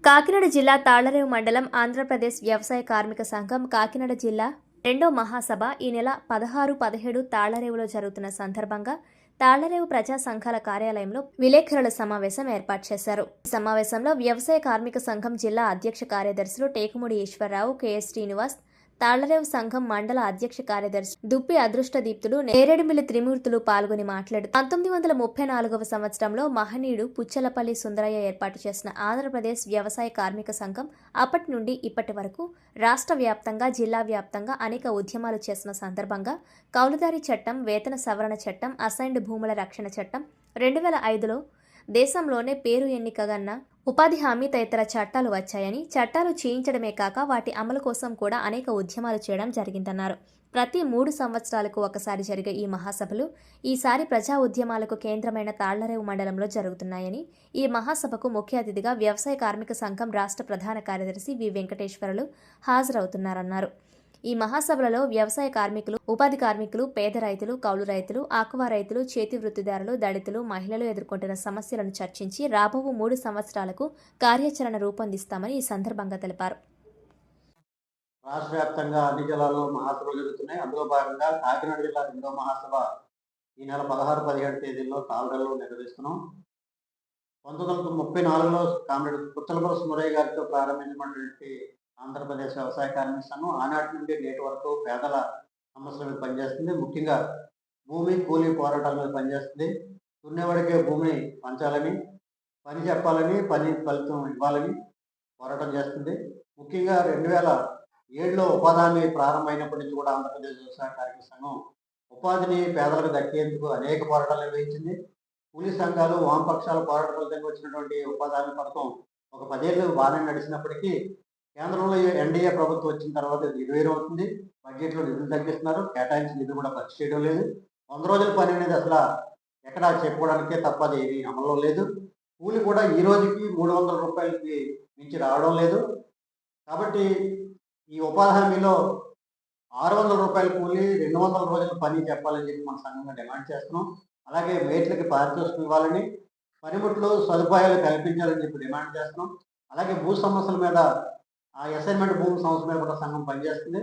కాకినాడ జిల్లా తాళ్లరేవు మండలం ఆంధ్రప్రదేశ్ వ్యవసాయ కార్మిక సంఘం కాకినాడ జిల్లా రెండో మహాసభ ఈ నెల 16, 17 తాళ్లరేవులో జరుగుతున్న సందర్భంగా తాళ్లరేవు ప్రజా సంఘాల కార్యాలయంలో విలేకరుల సమావేశం ఏర్పాటు చేశారు. ఈ సమావేశంలో వ్యవసాయ కార్మిక సంఘం జిల్లా అధ్యక్ష కార్యదర్శులు టేకుముడి ఈశ్వరరావు, కెఎస్ శ్రీనివాస్, తాళ్లరేవు సంఘం మండల అధ్యక్ష కార్యదర్శి దుప్పి అదృష్టదీప్తులు, నేరేడుమిల్లి త్రిమూర్తులు పాల్గొని మాట్లాడుతూ 1934వ సంవత్సరంలో మహనీయుడు పుచ్చలపల్లి సుందరయ్య ఏర్పాటు చేసిన ఆంధ్రప్రదేశ్ వ్యవసాయ కార్మిక సంఘం అప్పటి నుండి ఇప్పటి వరకు రాష్ట్ర వ్యాప్తంగా, జిల్లా వ్యాప్తంగా అనేక ఉద్యమాలు చేసిన సందర్భంగా కౌలుదారీ చట్టం, వేతన సవరణ చట్టం, అసైన్డ్ భూముల రక్షణ చట్టం, 2005లో దేశంలోనే పేరు ఎన్నికగన్న ఉపాధి హామీ తదితర చట్టాలు వచ్చాయని, చట్టాలు చేయించడమే కాక వాటి అమలు కోసం కూడా అనేక ఉద్యమాలు చేయడం జరిగిందన్నారు. ప్రతి 3 సంవత్సరాలకు ఒకసారి జరిగే ఈ మహాసభలు ఈసారి ప్రజా ఉద్యమాలకు కేంద్రమైన తాళ్లరేవు మండలంలో జరుగుతున్నాయని, ఈ మహాసభకు ముఖ్య అతిథిగా వ్యవసాయ కార్మిక సంఘం రాష్ట్ర ప్రధాన కార్యదర్శి వి వెంకటేశ్వరులు హాజరవుతున్నారన్నారు. ఈ మహాసభలలో వ్యవసాయ కార్మికులు, ఉపాధి కార్మికులు, పేద రైతులు, కౌలు రైతులు, ఆక్వా రైతులు, చేతి వృత్తిదారులు, దళితులు, మహిళలు ఎదుర్కొంటున్న సమస్యలను చర్చించి రాబో 3 సంవత్సరాలకు కార్యాచరణ రూపొందిస్తామని ఈ సందర్భంగా తెలిపారు. రాష్ట్ర వ్యాప్తంగా అన్ని జిల్లాల్లో మహాసభలు జరుగుతున్నాయి. అందులో భాగంగా కాకినాడ జిల్లా రెండో మహాసభ ఈ నెల 16, 17 తేదీల్లో తాళ్లరేవులో నిర్వహిస్తున్నాం. 1934లో కామ్రేడ్ పుచ్చలపల్లి సుందరయ్య గారితో ప్రారంభించినటువంటి ఆంధ్రప్రదేశ్ వ్యవసాయ కార్మిక సంఘం ఆనాటి నుండి నేటి వరకు పేదల సమస్యల మీద పనిచేస్తుంది. ముఖ్యంగా భూమి కూలీ పోరాటాల మీద పనిచేస్తుంది. దున్నేవాడికే భూమిని పంచాలని, పని చెప్పాలని, పని ఫలితం ఇవ్వాలని పోరాటం చేస్తుంది. ముఖ్యంగా 2007లో ఉపాధి హామీ ప్రారంభమైనప్పటి నుంచి కూడా ఆంధ్రప్రదేశ్ వ్యవసాయ కార్మిక సంఘం ఉపాధిని పేదలకు దక్కేందుకు అనేక పోరాటాలు నిర్వహించింది. కూలీ సంఘాలు, వామపక్షాల పోరాట ఫలితంగా వచ్చినటువంటి ఉపాధి హామీ పథకం ఒక 10 ఏళ్ళు బాగానే నడిచినప్పటికీ కేంద్రంలో ఎన్డీఏ ప్రభుత్వం వచ్చిన తర్వాత ఇది అవుతుంది. బడ్జెట్లో నిధులు తగ్గిస్తున్నారు, కేటాయించిన నిధులు కూడా ఖర్చు చేయడం లేదు. 100 రోజుల పని అనేది అసలు ఎక్కడా చెప్పుకోవడానికే తప్ప అది ఏమీ అమల్లో లేదు. కూలి కూడా ఈ రోజుకి 300 రూపాయలకి మించి రావడం లేదు. కాబట్టి ఈ ఉపాధి హామీలో 600 రూపాయల కూలి, 200 రోజుల పని చెప్పాలని చెప్పి మన సంఘంగా డిమాండ్ చేస్తున్నాం. అలాగే మేట్లకి పారితోషికం ఇవ్వాలని, పనిముట్లు సదుపాయాలు కల్పించాలని చెప్పి డిమాండ్ చేస్తున్నాం. అలాగే భూ సమస్యల మీద ఆ అసైన్మెంట్ భూమి సమస్య మీద కూడా సంఘం పనిచేస్తుంది.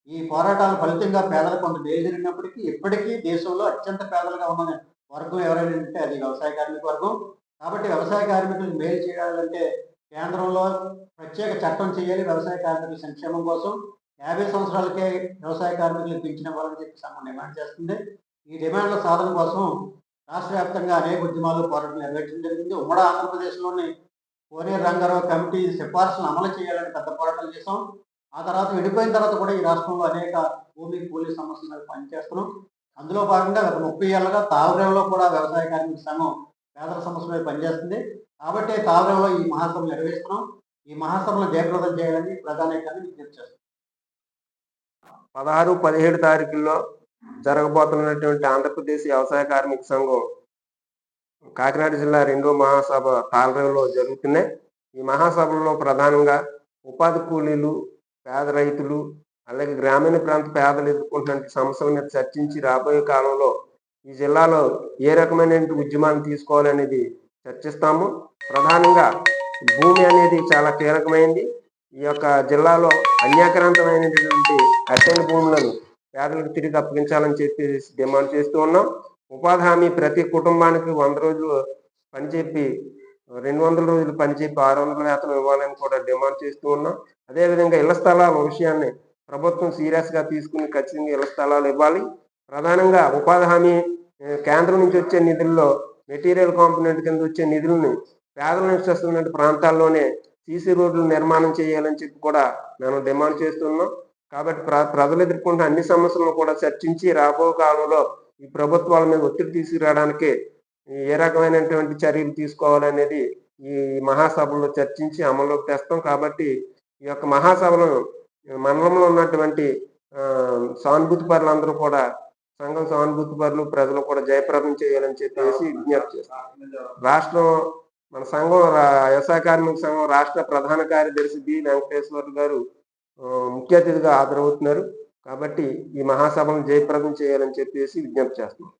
ఈ పోరాటాల ఫలితంగా పేదలకు కొంత మేలు జరిగినప్పటికీ ఇప్పటికీ దేశంలో అత్యంత పేదలుగా ఉన్న వర్గం ఎవరైనా ఉంటే అది వ్యవసాయ కార్మిక వర్గం. కాబట్టి వ్యవసాయ కార్మికులకు మేలు చేయాలంటే కేంద్రంలో ప్రత్యేక చట్టం చేయాలి. వ్యవసాయ కార్మికుల సంక్షేమం కోసం 50 సంవత్సరాలకే వ్యవసాయ కార్మికులకు పింఛన్ ఇవ్వాలని చెప్పి సంఘం డిమాండ్ చేస్తుంది. ఈ డిమాండ్ల సాధన కోసం రాష్ట్ర వ్యాప్తంగా అనేక ఉద్యమాలు, పోరాటాలు నిర్వహించడం జరిగింది. ఉమ్మడి ఆంధ్రప్రదేశ్లోని కోనేరు రంగారావు కమిటీ సిఫార్సులను అమలు చేయాలని పెద్ద పోరాటాలు చేసాం. ఆ తర్వాత విడిపోయిన తర్వాత కూడా ఈ రాష్ట్రంలో అనేక భూమి కూలీ సమస్యల మీద పనిచేస్తున్నాం. అందులో భాగంగా గత 30 ఏళ్ళుగా తాళ్లరేవులో కూడా వ్యవసాయ కార్మిక సంఘం పేదల సమస్యల మీద పనిచేస్తుంది. కాబట్టి తాళ్లరేవులో ఈ మహాసభలు నిర్వహిస్తున్నాం. ఈ మహాసభలను జయప్రదం చేయాలని ప్రధానికాన్ని విజ్ఞప్తి చేస్తున్నాం. 16, 17 తారీఖుల్లో జరగబోతున్నటువంటి ఆంధ్రప్రదేశ్ వ్యవసాయ కార్మిక సంఘం కాకినాడ జిల్లా రెండో మహాసభ తాళ్లరేవులో జరుగుతున్నాయి. ఈ మహాసభలో ప్రధానంగా ఉపాధి కూలీలు, పేద రైతులు, అలాగే గ్రామీణ ప్రాంత పేదలు ఎదుర్కొంటున్న సమస్యల మీద చర్చించి రాబోయే కాలంలో ఈ జిల్లాలో ఏ రకమైన ఉద్యమాన్ని తీసుకోవాలనేది చర్చిస్తాము. ప్రధానంగా భూమి అనేది చాలా కీలకమైంది. ఈ యొక్క జిల్లాలో అన్యాక్రాంతమైనటువంటి అసైన్ భూములను పేదలకు తిరిగి అప్పగించాలని చెప్పి డిమాండ్ చేస్తూ ఉన్నాం. ఉపాధి హామీ ప్రతి కుటుంబానికి 100 రోజులు పనిచేపి 200 రోజులు పనిచేపి 600 వేతనం ఇవ్వాలని కూడా డిమాండ్ చేస్తూ ఉన్నాం. అదేవిధంగా ఇళ్ల స్థలాల విషయాన్ని ప్రభుత్వం సీరియస్గా తీసుకుని ఖచ్చితంగా ఇళ్ల స్థలాలు ఇవ్వాలి. ప్రధానంగా ఉపాధి హామీ కేంద్రం నుంచి వచ్చే నిధుల్లో మెటీరియల్ కాంపోనెంట్ కింద వచ్చే నిధులను పేదల నుంచి వస్తున్న ప్రాంతాల్లోనే సీసీ రోడ్లు నిర్మాణం చేయాలని చెప్పి కూడా మేము డిమాండ్ చేస్తున్నాం. కాబట్టి ప్రజలు ఎదుర్కొంటున్న అన్ని సమస్యలను కూడా చర్చించి రాబో కాలంలో ఈ ప్రభుత్వాల మీద ఒత్తిడి తీసుకురావడానికి ఏ రకమైనటువంటి చర్యలు తీసుకోవాలనేది ఈ మహాసభలో చర్చించి అమల్లోకి తెస్తాం. కాబట్టి ఈ యొక్క మహాసభను మండలంలో ఉన్నటువంటి సానుభూతి పరులందరూ కూడా, సంఘం సానుభూతి పరులు, ప్రజలు కూడా జయప్రదం చేయాలని చెప్పేసి విజ్ఞప్తి చేస్తాం. రాష్ట్రం మన సంఘం వ్యవసాయ కార్మిక సంఘం రాష్ట్ర ప్రధాన కార్యదర్శి బి వెంకటేశ్వర్ గారు ముఖ్య అతిథిగా హాజరవుతున్నారు. కాబట్టి ఈ మహాసభను జయప్రదం చేయాలని చెప్పేసి విజ్ఞప్తి చేస్తున్నాం.